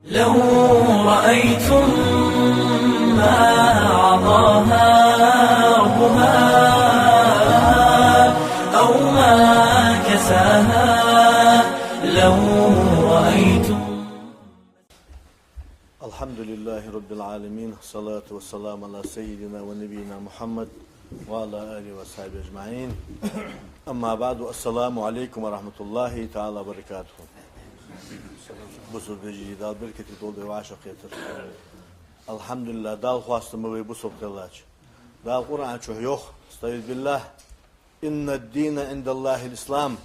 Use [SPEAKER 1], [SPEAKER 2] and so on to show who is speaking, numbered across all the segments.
[SPEAKER 1] لو رأيتم ما أعطاها ربها أو ما كساها لو رأيتم.
[SPEAKER 2] الحمد لله رب العالمين، الصلاة والسلام على سيدنا ونبينا محمد وعلى آله وصحبه أجمعين. أما بعد، السلام عليكم ورحمة الله تعالى وبركاته. بصر بجي دال بركتي دول وعشق يتر الحمد لله دال خواستم ويبصر بتلاج دال قرآن شو يوخ استعيذ بالله إن الدين عند الله الإسلام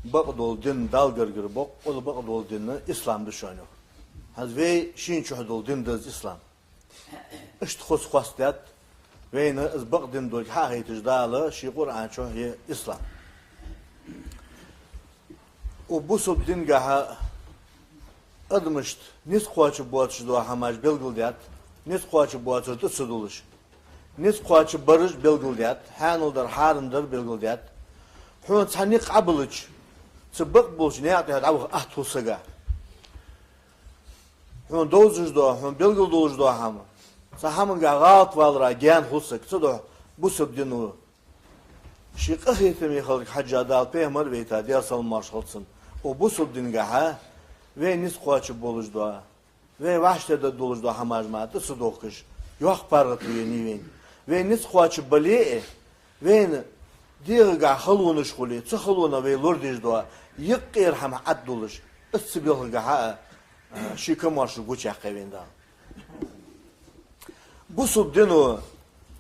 [SPEAKER 2] بقدول دين دال غرغر بقدول دين إسلام دشانو هذا شين شو هدول دين دز إسلام اشتخص خواستات وين از بقدين دول حاجة تجداله شي قرآن شو هي إسلام وبوسب دينجها أدمشت نيس قواتش بواتش دوا هماج بلغلديات نيس قواتش بواتش تصدولش نيس قواتش برج بلغلديات هانولدر هارندر بلغلديات حون تحنيق عبلج تبق بولش نيعطي هاد عوخ أحتو سجا حون دوزج دوا حون بلغلدولج دوا هما سحمن غاط والرا جان حسك صدو بوسب دينو شيق أخيتم يخلق حجة دال بيهمر بيتا ديرسل مارشالسن وبوسب دينجها وين نس قواتش بولج دوا وين واشته دا دولج دوا هماجمات تصدوقش يوخ بارغت وين وين نس قواتش بليه وين ديرغا خلونش خولي تخلونا وين لورديج دوا يقير هم عدولش السبيلغا شيكا مارش غوچا قوين دا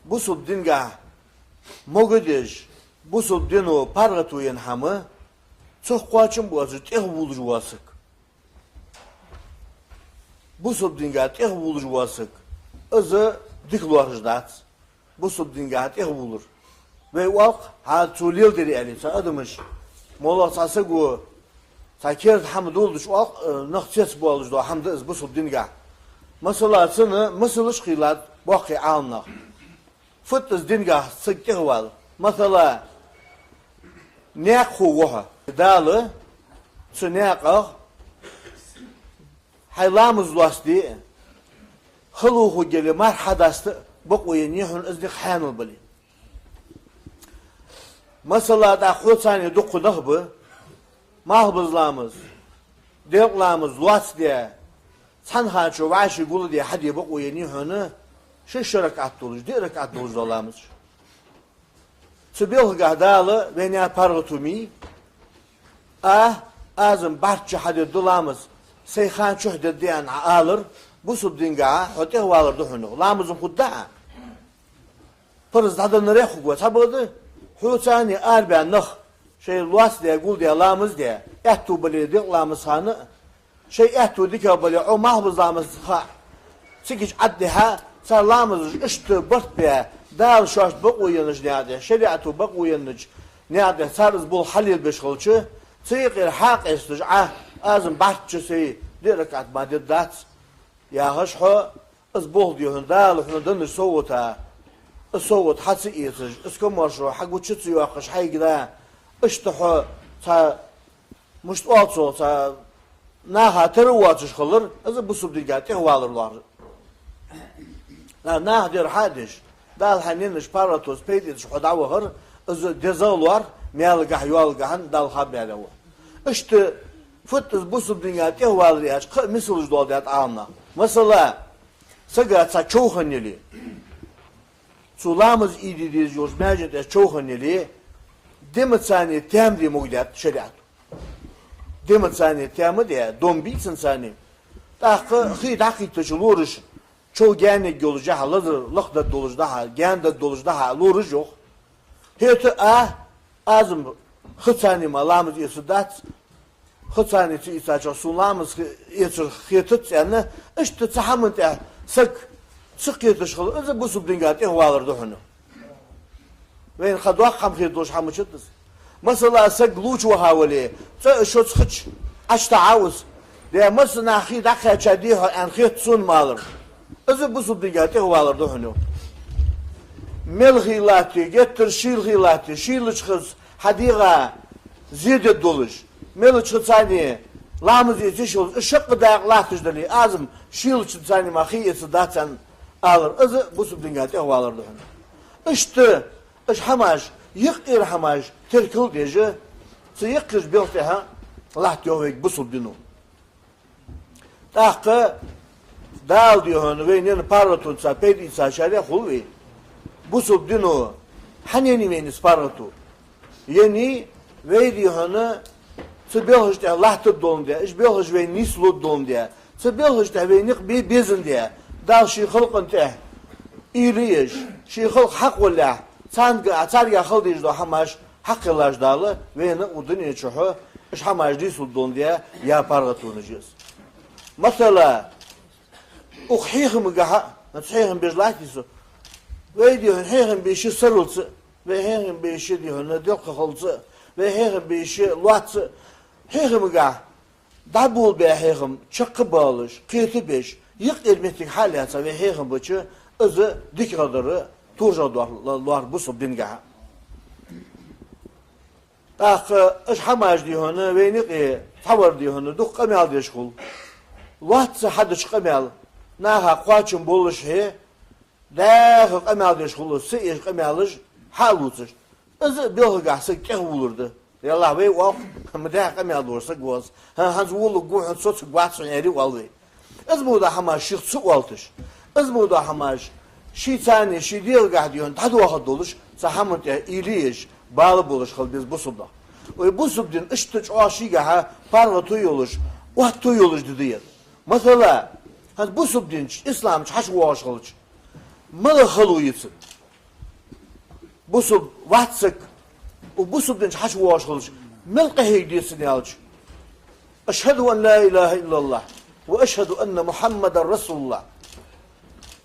[SPEAKER 2] بوسب دينجا موغديج بوسب دينو بارغت وين همه çok kuaçım bu azı tek bulucu vasık. Bu subdingat tek bulucu vasık. Azı dikluarjdat. Bu subdingat tek bulur. Ve vak ha tulil deri ali sa admış. Molla sası go. Sakir hamdul düş vak nahçes bu alış da hamd az bu subdingat. Mesela sını mesela şilat vaki alna. Fıt dinga sık val. Mesela ne xuha داله سناقة حيلامز واسدي خلوه جل مار حدث بقوا ينيحون ازدق حانو بلي مثلا دا خوتاني دقو نخبه ما هبز لامز ديق لامز واسدي سنها شو وعش يقول دي حد بقوا ينيحون شو ركعت دولج دي ركعت دولج لامز سبيل قهداله بيني بارغتومي azım bahçe hadi dolamız seyhan çöhde diyen alır bu subdinga hote havalar duhunu lamızın hudda pırız da nereye hugo tabadı hutani arben nah şey luas diye gul diye lamız diye ehtu beli diye lamız hanı şey ehtu dike beli o mahbuz lamız ha sikiç addiha sar lamız işte bırt be dal şaş bak uyanış neyade şeriatı bak uyanış neyade sarız bul halil beşgulçu سيقر حق استجعه ازم بحث سي دركات ما دات يا هشحو ازبوه ديهن دال وحنا دن الصوت حسي يسج اسكم مشروع حق وتشتي واخش حي كده اشتحو تا مش اوتسو تا ناها ترواتش خلر از بوسب ديغاتي هوالرلار لا نهدر حادش دال حنينش باراتوس بيدش خداوهر از دزالوار ميالغا يوالغان دال خبيرو işte fıtız bu subdingat yahvalır ya misalız doldat anla mesela sagatsa çoğhaneli sulamız idi diyoruz mecede çoğhaneli dematsani temdi muğdat şeriat dematsani temdi diye dombitsin sani dakı hidaki tuşuluruş çoğ gene yolca halıdır laqda dolujda ha gende dolujda ha luruş yok hete azım خطاني ملامز يسدات خطاني تيساج سلامز يسر خيتت يعني ايش تتحمل تاع سك يتشغل اذا بوسب دينغات هوالر دهنو وين خدوا خم خيدوش حمشتس مثلا سك لوچ وهاولي شو تخش اش تعاوز ده مثلا اخي دخل شديه ان خيت سون مالر اذا بوسب دينغات هوالر دهنو ملغيلاتي جتر شيلغيلاتي شيلش خز حديقة زيادة دولش ملو تشخصاني Lamız yetişiyor. Işık dayaklar tüjdeli. Azım şil çıtsani mahiyesi daçan alır. Azı bu subdingati havalardı. İşte iş hamaj, yık hamaj, terkil deji. Sıyık kız bilse ha. Allah diyor bu subdinu. Tahkı dal diyor onu ve nene parlatutsa pedisa şarya hulvi. Bu subdinu haneni venis parlatu. Yeni ve diyor onu Sıbılhıştı Allah'tı doğum diye, işbılhış ve nislu doğum diye, sıbılhıştı ve nik bir bezin diye, dal şikhılkın te, iriyiş, şikhıl hak valla, sanki atar yakhıl diyiz do hamaş, hakkılaş dalı ve nik udun içuhu, iş hamaş nislu doğum diye yaparga tunacağız. Mesela, ukhihim gaha, natsihim bizlatisu, ve diyor, heyhim bir işi sarılsı, ve heyhim bir işi diyor, nedilka kılsı, ve heyhim bir işi luatsı, heyhimga dabul be heyhim çıkı bağlış, kıyıtı beş, yık elmetlik hal yatsa ve heyhim bıçı ızı dik kadırı turca duvar bu subdinga. Akı iş hamaj diyonu ve niqi tavır diyonu duk kamel deşkul. Luatsı hadı çıkamel, naha kuaçın buluş he, dahi kamel deşkulu, sıyiş kamelış halutsış. Izı bilhıga sık keh bulurdu. Yallah ve o mıdah kamel dursa goz. Hans wulu guhun sosu guatsun eri walvi. İzmu da hama şık su waltış. İzmu da hama şitani şidil gahdiyon tadı vahat doluş. Sahamın te iliyiş bağlı buluş kıl biz bu subda. Ve bu subdin iştiç aşigaha parla tuyuluş. Vaht tuyuluş didiyer. Mesela hans bu subdin İslam haş vaş kılıç. Mılı hılı yitsin. Bu sub vahtsık. Bu subdin haş vaş kılıç. ملقه يديسني ألج أشهد أن لا إله إلا الله وأشهد أن محمد رسول الله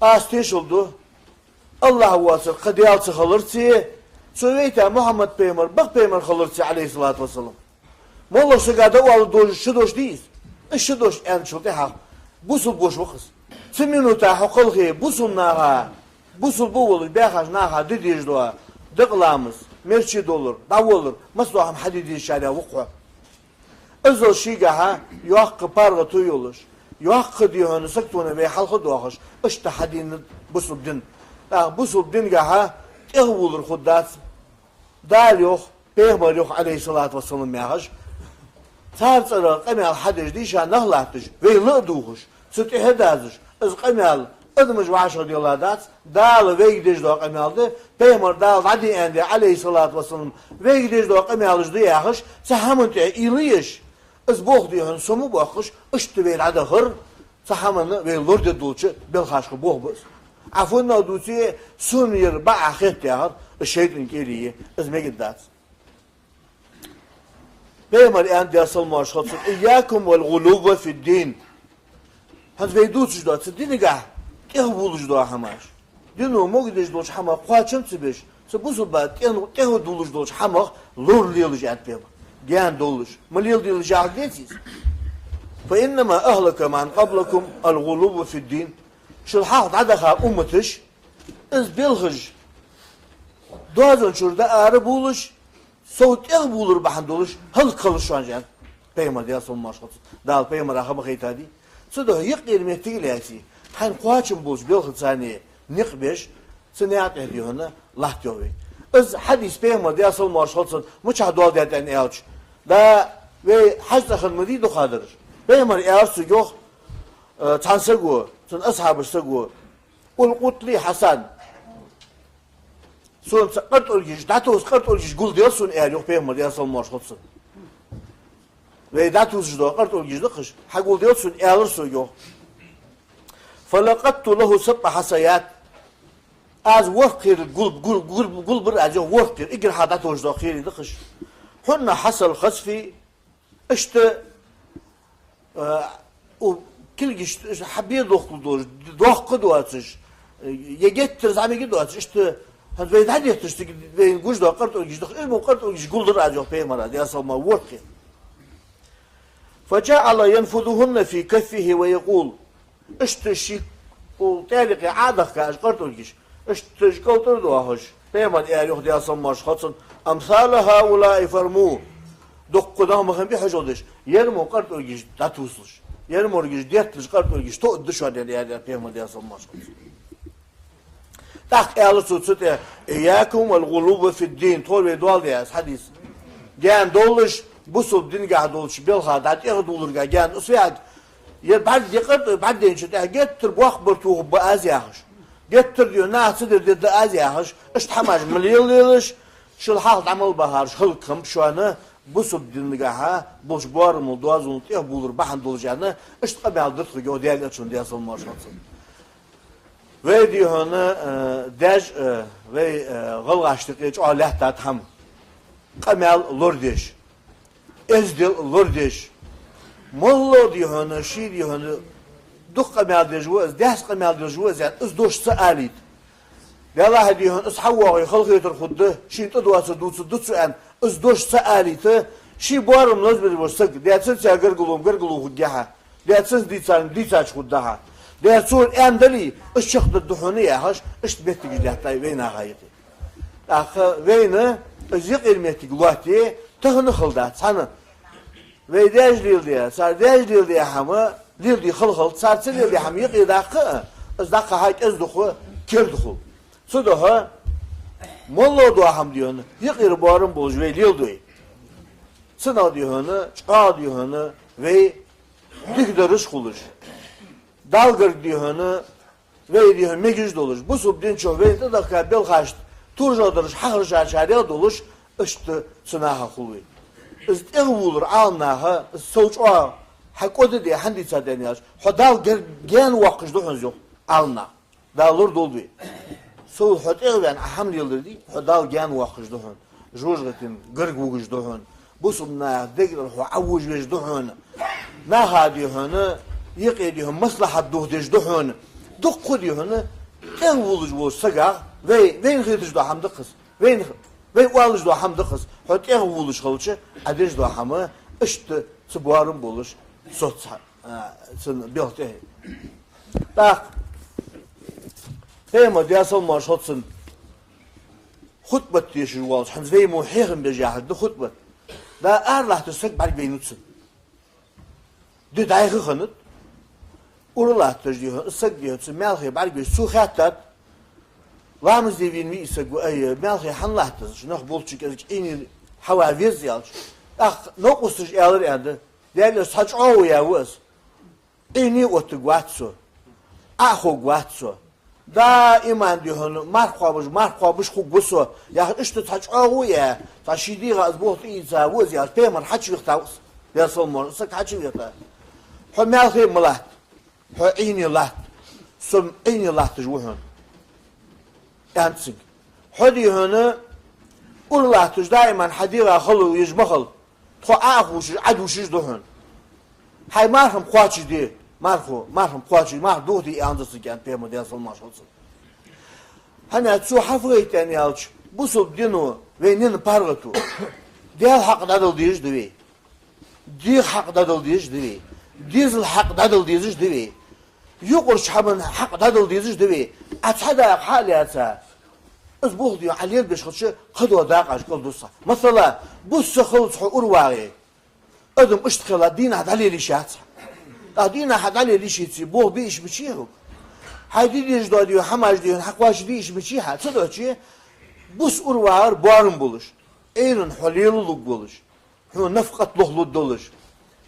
[SPEAKER 2] أستيش oldu Allah vasıl qadiyalçı xalırçı söyleyte Muhammed Peygamber bak Peygamber xalırçı aleyhissalatu vesselam Molla şigada o doş şu doş değil şu doş en çote ha bu sul boş vakıs 2 minuta haqılğı bu sunnaha bu sul bu olur behaj naha dediyiz doğa dıqlamız merçid olur, dav olur. Masluham hadidi şari'a vuku. Özol şigaha yuhakkı parga tuyuluş. Yuhakkı diyonu sıktığını ve halkı doğuş. İşte hadini bu subdin. Bu subdin gaha ev olur huddat. Dal yok, peygamber yok aleyhissalatu vesselam mehaş. Tartsara qamel hadij dişa nahlahtış ve lıduhuş. Sütü hedazış. İz qamel Adımız vaşa diyorlar da dağlı ve gidiş doğa kameldi. Peygamber dağlı hadi endi aleyhissalatu vesselam ve gidiş doğa kameldi diye yakış. Sahamın te iliyiş. İz boğ diyorsun somu boğuş. İşte ver adı hır. Sahamını ve lurde dulçu belhaşkı boğ biz. Afunna dulçu sunir ba'ahet yahır. Şeytan geliyi. İz megiddat. Peygamber endi asılma aşkıtsın. İyyâkum vel gulubve fid din. Hans ve dulçu da dini gah. Ev bulucu doğa hamaş. Dino mo gidiş doç hama qaçım tsibeş. Se bu subat ev doluş doç hama lor liyoluş atbeb. Gen doluş. Malil diyoluş ahdetsiz. Fa innama ahlaka man qablakum al-ghulub fi ad-din. Şul haqd adaha ummetiş. İz bilhij. Doğazın şurada arı buluş. Soğut ev bulur bahan doluş. Hal kalış şu an can. Peygamber ya son maşqat. Dal peygamber ahama khaytadi. Suda yık irmeti ilasi. Han qaçım buz bil xitsani niqbeş sinayat ediyorna lah diyor. İz hadis peygamber ya son maşqat. Muça dua deden elç. Da ve hacda xidmeti do qadir. Peygamber elçi yok. Tansagu, sun ashabı sagu. Ul qutli Hasan. Sun qart olgiş, datos qart olgiş gul diyorsun eğer yok peygamber ya son maşqat. Ve datos do qart olgiş de qış. Ha gul diyorsun eğer su yok. فلقدت له 6 حصيات از وفقر قل بر اجو وفقر اجر حدات وجد خيري دخش هن حصل خسفي اشت وكل جش حبيه دوق دواتش يجتر زعما دواتش اشت هاد بيد هدي تشت بين جوج دو قرط وجد المو قرط وجد قل در اجو بيمرا دي اصلا وفقر فجعل ينفذهن في كفه ويقول اشتشي وتالق عادك كاش قرطولكش اشتش قلتر دوهش بيمان ايه يخدي اصلا ماش خطسن امثال هؤلاء فرمو Dokkudan bakın bir hoca olmuş. Yarım o kart örgüş datuşmuş. Yarım örgüş diyetmiş kart örgüş to dışarı dedi yani peygamber yazılmaz. Tak eğer tutsa da yakum vel gulubu fi din tol ve doğal diye hadis. Gen doluş bu sub din gah doluş bil hadat ya dolurga gen usuyad. Ya بعد يقرط بعد ينشد getir bu akbartu bu az yağış. Getir diyor nasıldır dedi az yağış. İşte hamaj milyonluş. Şu halt amal bahar hılkım şu anı bu sub din gah boş boğar mı doğaz unutuyor bulur bahan dolacağını işte kabaldır ki o diğer için diye sormaz. Ve diyor onu dej ve gılgaçlık hiç Allah'ta tam kamel lordiş. Ezdil lordiş. Mollo diyor onu, şey diyor onu, duk kamel dejvuz, ders kamel dejvuz yani ızdoş saalit. Yallah diyor onu, ıshavvağı yıkılgıdır kuddu, şey tuduası dutsu en, ızdoş saaliti, şey buarım lozbir vursak, dersiz ya gırgulu hudyaha, dersiz ditsaç huddaha. Dersul endeli, ışıktı duhunu yahaş, işte betti güclehtay veyna gayeti. Akı veyni, ızık ilmetik luhti, tıhını kıldat, sanı. Ve dejlil diye, sar dejlil diye hamı, lil diye kıl, sarsı lil diye hamı yıkı dakı, ızdakı hayt ızdıkı, kirdıkı. Suduhu, mollo dua ham diyor onu, yıkır buarın bulucu ve lil diye. Sınav diyor onu, çığa diyor onu ve dikdörüş kuluş. Dalgır diyor onu ve diyor mecüz doluş. Bu subdin çok ve de dakika bel kaçtı. Turjadırış, haqırış açarıya doluş, ıştı sınaha kuluy. İstiğ bulur alnaha, soğuç o, hakodu diye handisa deniyor. Hodal gen vakıcdı yok, alna. Dalır doldu. Soğuç hodal ben aham yıldır değil, hodal gen vakıcdı hon. Jojgatin, gırg vugucdı hon. Bu subna degir hu avuj vecdı hon. Naha diyor onu, yık diyor, maslahat duhdej duhun. Dukku diyor onu, en buluş bu sıga ve ven hıdış da hamdı kız. Ven ualış da hamdı kız. Hot en buluş kılıçı, adej da hamı, işte sıbuarın buluş, sotsa, sın bildi. Tak, heyma diyasal marş hotsın, hutbet diye şu ualış, hans ve muhihim bir cahildi hutbet. Da arlahtı sık bari beynutsun. De daygı kınıt, urulahtır diyor, ısık diyor, melhi bargı su khattat. Vamız devin mi ise bu ay melhi hanlahtır. Şunu bolçuk ezik ini hava vizyal. Ah nokusuş alır ende. Değerli saç o ya vız. İni otu guatso. Aho guatso. Da iman diyor onu markwabuş kubuso. Ya işte saç o ya. Taşidi gaz bu insa vız ya. Peyman haç yıktavs. Ya solmor sak haç yıkta. Melhi malat. عيني الله سم عيني الله تجوهن أنتسك حدي هنا قول الله تج دائما حديقة خلو يجمخل تخو آخوش عدوش يجدوهن هاي مرهم قواتش دي مرهم قواتش مرهم دوتي أندسك يعني بيما دي أصل ماشالسın هنا تسو حفظيت يعني يالش بوصل دينو وينين بارغتو ديال حق دادل ديش دوي دي حق دادل ديش دوي ديزل حق دادل ديزش دوي يقول شحمن حق دادل ديزش دوي أتحدى حالياتا أزبوه ديو عليل بيشخدش قدوة داقاش قل دوسا مثلا بوس خلص حقور واغي أدم اشتخلا دينا حدالي ليشاتها دينا حدالي ليشيتي بوه بيش بشيهو هايدي ديش دو ديو حماش ديو حقواش بيش بشيها تصدق چي بوس urvar boğarın buluş eğrin haliluluk buluş هو نفقة لهلو دولش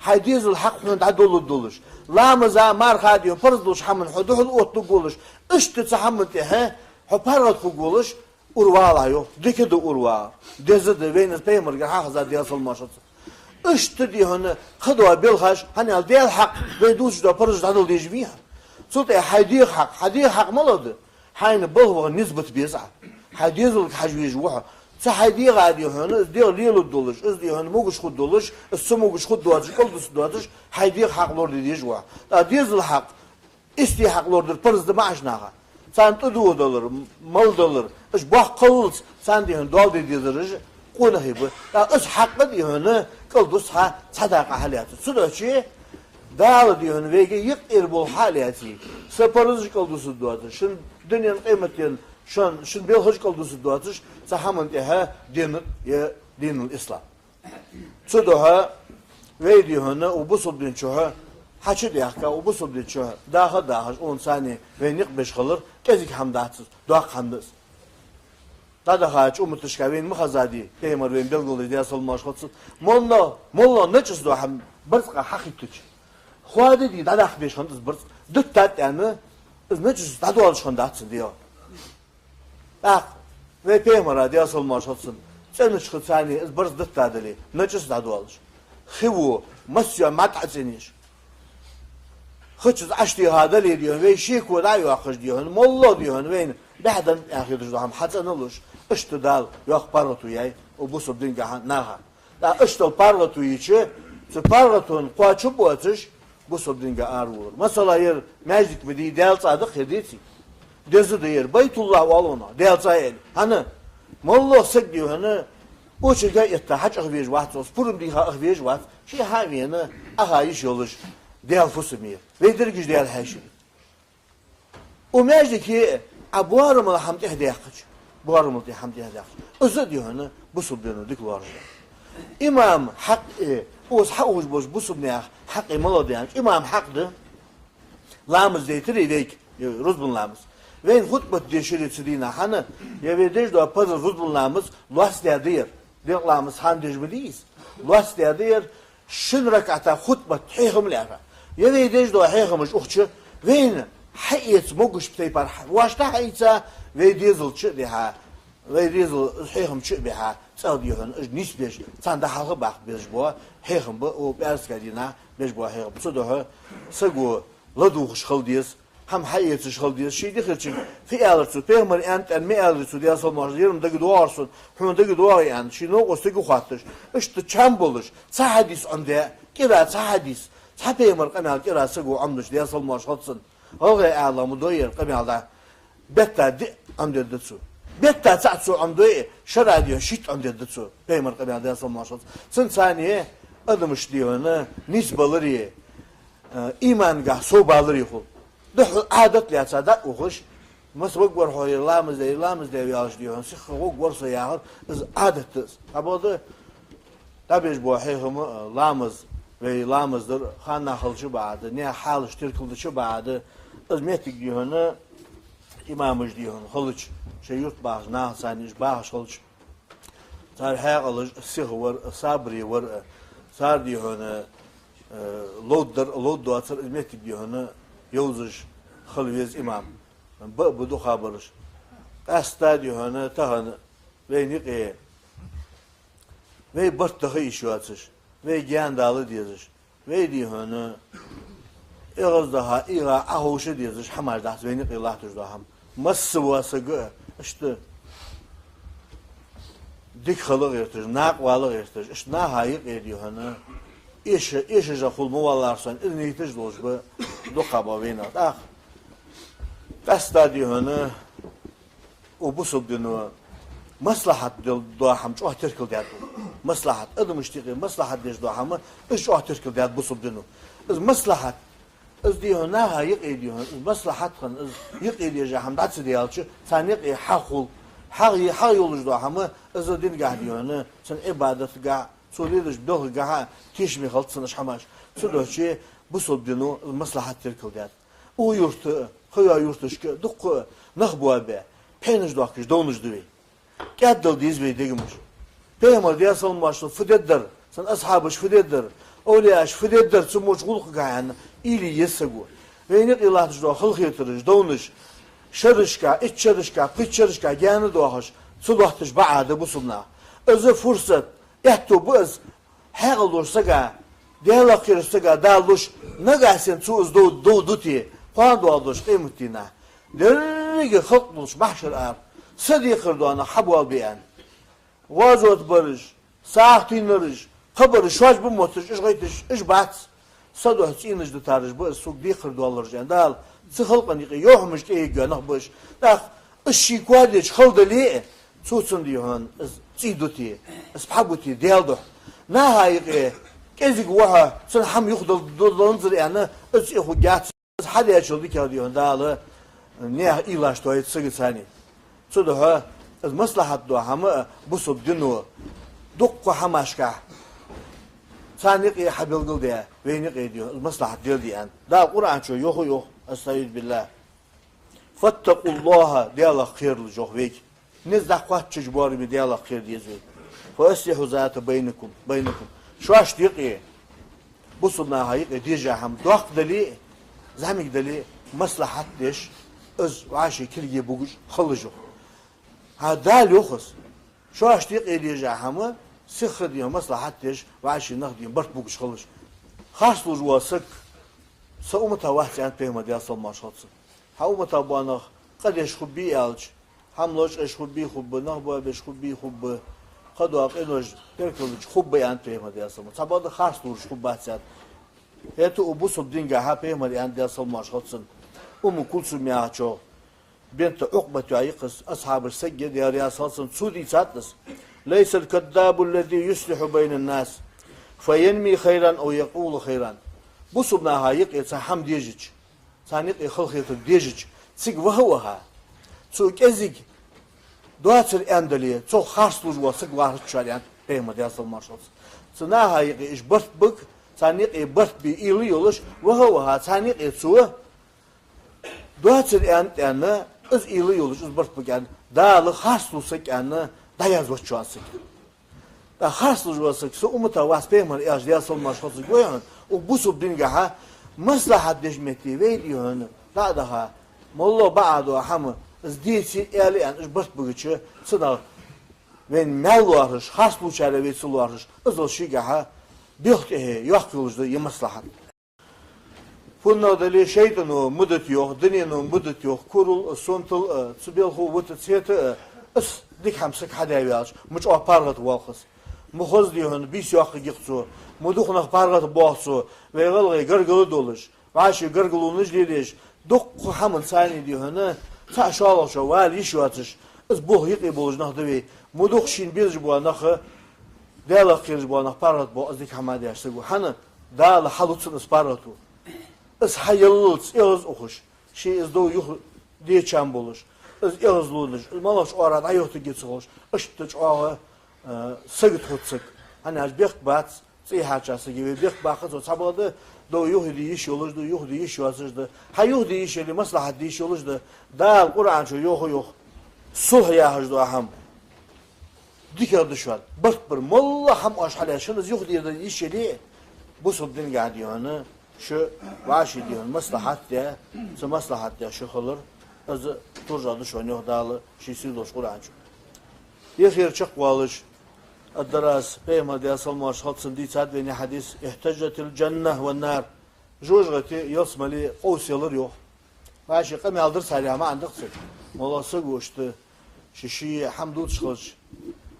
[SPEAKER 2] حديث الحق هون عدول دولش لا مزا مار خاديو فرضلوش حمن حدوه الأوت دولش اشت تحمل ها حبارات خولش أوروالا يو ديكدو أوروا دزد وينس بيمر جحاخذ دياسل ماشط اشت دي هون خدوا بالخش هني ديال الحق بيدوش دو فرض عدول ديجبيها صوت حديث حق ملود حين بلغ نسبة بيزع حديث الحجويج وها سحدي غادي هون ديال ليلو دولش دي هون موجش خد دولش السموجش خد دواتش كل دواتش حدي حق لورد ديجوا ديز الحق استي حق لورد فرض معشناها سان تدو دولار مال دولار اش باق قلص سان دي هون دول ديزرج قونه هيب اش حق دي هون كل دوسها صدقه حاليات سودشي دال دي هون ويجي يقير بول حالياتي سپارز كل دوس دواتش شن دنيا قيمتين شن بيل هج كل دوس دواتش سحمن تها دين الاسلام صدها ويدي هنا وبصل بين شوها حشد يحكى وبصل بين شوها داخل 10 ثانية وينق بشخلر كذيك حمداتس داق حمدس هذا خاطر متشكوين مخزادي كيمر وين بلغول دي اصل ماشخص مولا نچس دو هم برق حقيقتش خواد دي داخ بيش خندس برق دتات يعني از نچس دادو alış خنداتس diyor bak ve كيمر دي اصل ماشخص sen çıkıp sani az برق دتادلي نچس دادو alış خو مسيا ما تعزنيش خشز اشتي هذا اللي diyor ve şiko da yok diyor molla diyor ve بعدن اخي دجهم حتى نلوش اشتدال yok parlatı yay o bu sobdin gaha naha da اشتل parlatı içi su parlatın qaçı bu atış bu sobdin ga arur mesela yer meclik mi di delta da xedisi dezi de yer baytullah walona delta el hani mollo sık diyor hani o çıga etta haç ahvej vaht os purum di ahvej vaht şey haviyene aha iş yoluş del fusumir ve dirgiş del haşi o mecliki أبوارم الحمد إهدي أخش بوارم الحمد إهدي أخش أزد يهنا بصبنا ديك وارجع إمام حق وش حق وش بصبنا حق ملودي يعني إمام حق ده لامز ديتري ديك رزبن لامز وين خطبة ديشري تدينا حنا يبيدش ده بذر رزبن لامز لوست يدير ديك لامز حان ديش بديس لوست يدير شن ركعة خطبة حيهم لعبة يبيدش ده حيهم مش أختش وين حقيقة موجش بتيبر واشتا حقيقة ويديزل شيء بها ويديزل حيهم شيء بها سأديهن نيش بيش تان ده حق باق بيش بوا حيهم بوا وبأرز كدينا بيش بوا حيهم صدقه سجوا لدوخش خلديس هم حقيقة خلديس شيء دخلتش في ألرسو بيهمر أنت أن ما ألرسو دي أصل مرجيرم دقي دوارسون هم دقي دوار يعني شيء نو قصدي خاطرش إيش تشامبولش تحديث عن ده كذا تحديث تبيهمر قنال كذا سجوا عملش دي أصل مرشخصن هو أعلم دوير قبل هذا بيتا دي عم يدرسو بيتا تعسو عم دوير شرع ديو شيت عم يدرسو بيمر قبل هذا صار ماشط سن ثانية أدمش ديونا نسبة لري إيمان جه صوب لري خو ده عادة لي تصدق وخش مس وقور هاي لامز ده وياش ديون سخ وقور سياهر إز عادة أبغى تبيش بوحيهم لامز ve lamızdır xana xılçı bağdı ne halış tirkıldıçı bağdı özmetik diyonu imamız diyonu xılç şey yurt bağ na saniş bağ xılç tar her alış sih var sabri var sar diyonu loddur atır özmetik diyonu yozuz xılvez imam bu du xabarış asta diyonu tahanı ve niqe ve bartı iş atış ve gendalı diyeceğiz. Ve diyonu İğaz daha İğa ahoşu diyeceğiz. Hamar da ve ne Allah tuzaham. Massı vasıgı işte dik halı ertir, nak valı ertir. İşte na hayık ediyor hani. İşe zakul muvallarsan neytiz dozbu dokaba vena. Ah. Dasta diyor hani o bu subdunu maslahat دوهم شو هتركل دياتو مصلحة إذا مشتغل مصلحة ديش دوهم إيش شو هتركل ديات بصب دينو إذا مصلحة إذا ديهناها يقي ديهن إذا مصلحة خن إذا يقي ديجهم دعس ديالش ثاني يقي حقول حق يولج دوهم إذا دين قاعد ديهن سن إبادة قاع سوليدش دوه قاع تيشمي خلط سنش حماش سوده شيء بصب دينو المصلحة تركل ديات او يورت خيا يورتش دق نخبوا به بينج دوكش دونج دوي كادل ديز بيديمش بيمر دي اصل ماشو فددر سن اصحابش فددر اولياش فددر سموش غلق قاعن الي يسقو وين الله تجدو خلق يترج دونش شرشكا اتشرشكا قيتشرشكا جانو دوهش صلوحتش بعد بوصلنا از فرصه يحتو بز حاجه دورسقا ديالا خيرسقا دالوش نغاسن توز دو دوتي قاندو الوش قيمتينا درجه خلقش محشر ار صديق ردوانا حبوا بيان وازوت برج ساعتين رج خبر شواج بموتش ايش غيتش ايش بات صدو هتينج دو تارج بو السوق دي خردوالر جندال سخلقن يقي يوحمش ايه جنخ بش داخ الشي كوادش خلد لي توتسن ديهن تيدوتي اسبحبوتي ديالدو نهاي يقي كيزيق وها سن حم يخدل دولنزر يعني اس اخو جات حد يشل دي كديهن دال نيه ايلاش تويت سغي ثاني صدها المصلحة دو هم بصب دينو دق حماشكا Saniq habil kıl diye. Veynik ediyor. Maslahat diyor diyen. Daha Kur'an çoğu yok. Estağfirullah. Fattakullaha diyallah hayırlı çok vek. Nizdah kuatçıcı bu arimi diyallah hayır diyeceğiz. Feslihu zâte beynikum. Şu aş diyor ki bu sunna hayır diyeceğim. Doğak dali zamik dali maslahat diş öz vaşi kirgi buguş kılıcı. Ha dal yokuz. Şu aş diyor ki diyeceğim. Sıkı diyor maslahat diş vaşi nah diyor bart buguş kılıcı. Harsluj vasık سأمتا وحتي بهم دي أصل ما شخص هأمتا بانخ قد يشخبي ألج هملوش يشخبي خب نخبا بيشخبي خب قد واقعلوش تركلوش خب يعني بهم دي أصل ما تبعد خاص لوش خبات سات هاتو أبوس الدنيا ها بهم دي أن دي أصل ما شخص كلثوم ياچو بنت عقبة يقص أصحاب السجد يا رياسات سودي ساتس ليس الكذاب الذي يصلح بين الناس فينمي خيرا أو يقول خيرا bu subna hayık etsa ham diyecek. Sanık ekıl hayık diyecek. Sik vaha. Çok ezik. Doğatır endeliye. Çok harsluj vasık varık çaryan. Peygamber asılmaz olsun. Sana hayık iş bırt bık. Sanık bırt bir ili yoluş. Vaha. Sanık etsu. Doğatır endeliye. Öz ili yoluş. Öz bırt bık yani. Dağlı harslusak yani. Dayaz vaç çuasık. Da harsluj vasık. Su umuta vas peygamber asılmaz olsun. Goyanın. O bu subdingaha maslahat deşmeti ve diyorunu daha mollo baado hamı zdiysi eli an bırt bugüçü sınav ve melvarış has bu çare ve sulvarış azol şigaha bihte yok yolda maslahat bunlar da şeytanu mudet yok dünyanın mudet yok kurul sontul subilhu vutsiyete is dik hamsak hadayaz muç aparlat valqas muhoz diyorunu bis yok gitsu مدوخنا خبارات بوحسو ويغلغي غرغلو دولش واشي غرغلونج ليش دوق حمل ثاني دي هنا تا شالو شو والي شواتش از بوه يقي بولج نخدوي مدوخ شين بيرج بو نخ دالا خيرج بو نخ بارات بو ازديك حمادي اشتغو حنا دالا حلوتسن اسباراتو از حيلوت يوز اوخش شي از دو يخ دي چام بولش از يوز لولش مالاش اوراد ايوتو گيتسوش اشتچ اوه سگت هوتسك انا اشبيخ بات Sihachası gibi bir bakız o sabahda do yuhdi iş olurdu, yuhdi iş olurdu. Ha yuhdi iş eli maslahat iş olurdu. Dal Kur'an şu yok. Sulh yahıcdı aham. Diker düşman. Bırt bir molla ham aşhalaşınız yuhdi iş eli. Bu subdin gadiyonu şu vaşi diyor maslahat diye, şu maslahat diye şu olur. Az turca düşman yok dalı şisi doş Kur'an şu. Yefir çık valış. الدراس بما دي أصل ما شخص دي ساد بين حديث احتجت الجنة والنار جوجتي يصملي قوس يلريو ماشي قم يالدر سالي ما عندك سك والله سقوشت شي حمدوت شخص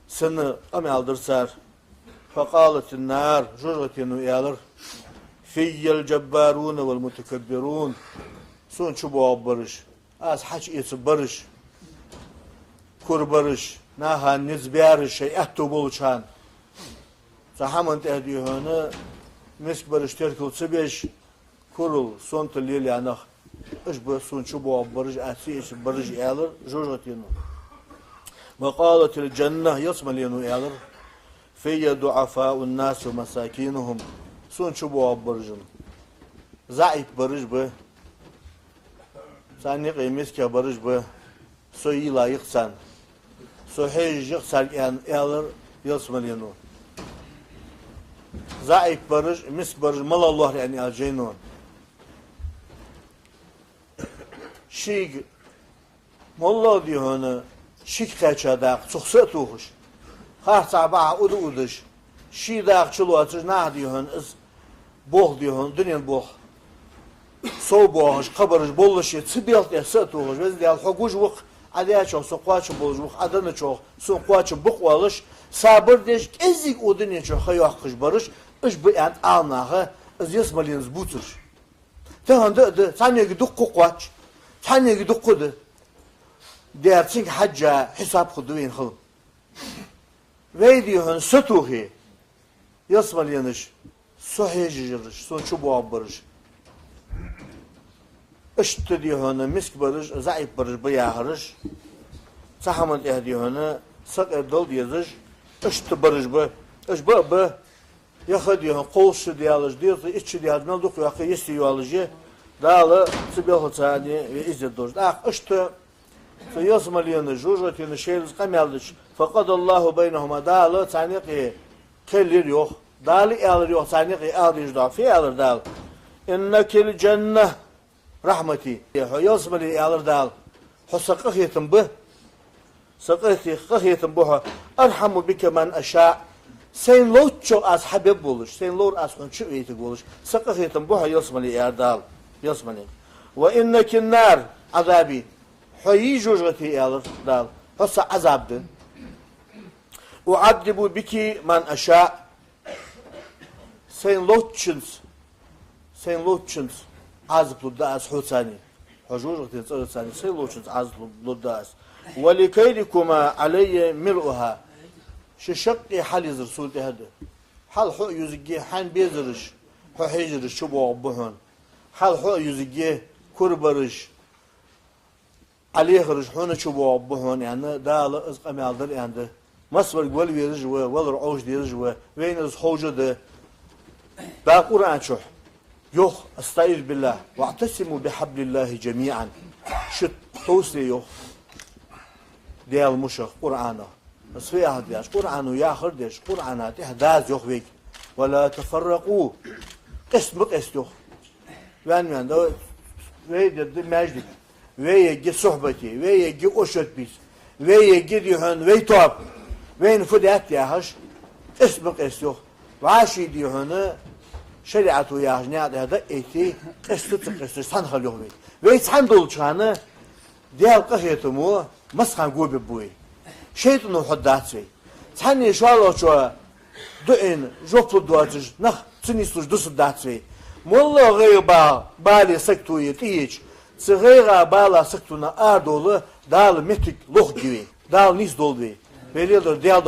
[SPEAKER 2] سنة قم يالدر سار فقالت النار جوجتي انه يالر في الجبارون والمتكبرون سون شو بو برش از حج يس برش كور برش نها نزبيار شيء أتو بولشان سحمنت أديهنا مسك برشتر كل سبيش كورل صنت الليل يعني إيش بسون شو بو برج أسيش برج إيلر جوجتينو وقالت الجنة يصملينو إيلر في ضعفاء الناس ومساكينهم صون شو بو برجن زعيب برج به سانيق مسك برج به سوي لا يقسن صحيح يغسل يعني يالر يصملينو زعيب برج مس برج مال الله يعني أجينون شيء مالله دي هنا شيء كذا داق سخسة توخش خاص عباء أودش شيء داق شلو أتج نادي هن إز بوه دي هن دنيا بوه صو بوهش قبرش بولش يتسبيلت يساتوهش بس دي الحقوج وق عليها شو سقواش بولجوخ عدنا شو سقواش بقوالش صابر ديش كزيك ودنيا شو خياخ برش إيش بيان آنها إز يسمالين زبوتش تهان ده ثانية يدق قواتش ثانية يدق ده ديرتين حاجة حساب خدوين خل ويديهن ستوهي يسمالينش صحيح جرش سون شو بوابرش اشت ديهنا مسك برج زعيب برج بياهرش سحمن ديهنا سق الدول ديزج اشت برج ب اش ب Yaha diyor, kolsu diyorlar, diyor ki içi diyor, ne oldu ki yaha yesi alıcı, dağlı, sıbih çani ve izle dur. İşte, yosmalıyını, jujatını, şeyliz kameldiş. Fakat Allahu beynehuma dağlı, çani ki kellir yok, dağlı alır yok, çani ki alır da, fi alır dağlı. İnnekel cenneh rahmeti. Yosmalı alır dağlı. Husakıh yetim bu. Sakıh yetim bu. Erhamu bike men aşağı. Sen lo çok az habib buluş, sen lo az konçu eğitik buluş. Sakıh yetim bu yosmalı erdal, yosmalı. Ve innekin nar azabi. Hayi jujgati alır dal. Hasa azabdı. Uaddibu biki men aşağı. Sen loçuns azıplı da az hutsani. Hujujgati tsartsani sen loçuns azıplı da az. Ve likeydikuma aleyye mil'uha. شقي حال يزر سولتي هذا حال حق يزجي حان بيزرش حق يجرش شو بوعبهن حال حق يزجي كربرش عليه خرج حنا شو بوعبهن يعني ده لا أزقى معذر يعني ده مصبر قول بيرجوا ولا رعوش بيرجوا وين الحوجة ده قرآن شو يوخ استعيذ بالله واعتصموا بحبل الله جميعا شت توصي يوخ ده المشخ قرآنه صفيها دياش قرآن وياخر ديش قرآنات إحداث يخبيك ولا تفرقوا قسم يخ وين ده ويد مجد ويجي صحبتي ويجي أشد بيس ويجي ديهن ويتوب وين فدات ياهش قسم يخ وعاشي ديهن شريعة وياهش نعد هذا إيتي قسم سنخل يخبيك ويتحمد الشانة ديال قهيتمو مسخن قوي ببوي şeytanın huddatsi. Tani şalo şo dün joplu duacız nah tsinisluj dusdatsi. Molla gayba bali sektuyi tiç. Tsıgayga bala sektuna ardolu dal metik loh gibi. Dal nis doldu. Belirli diğer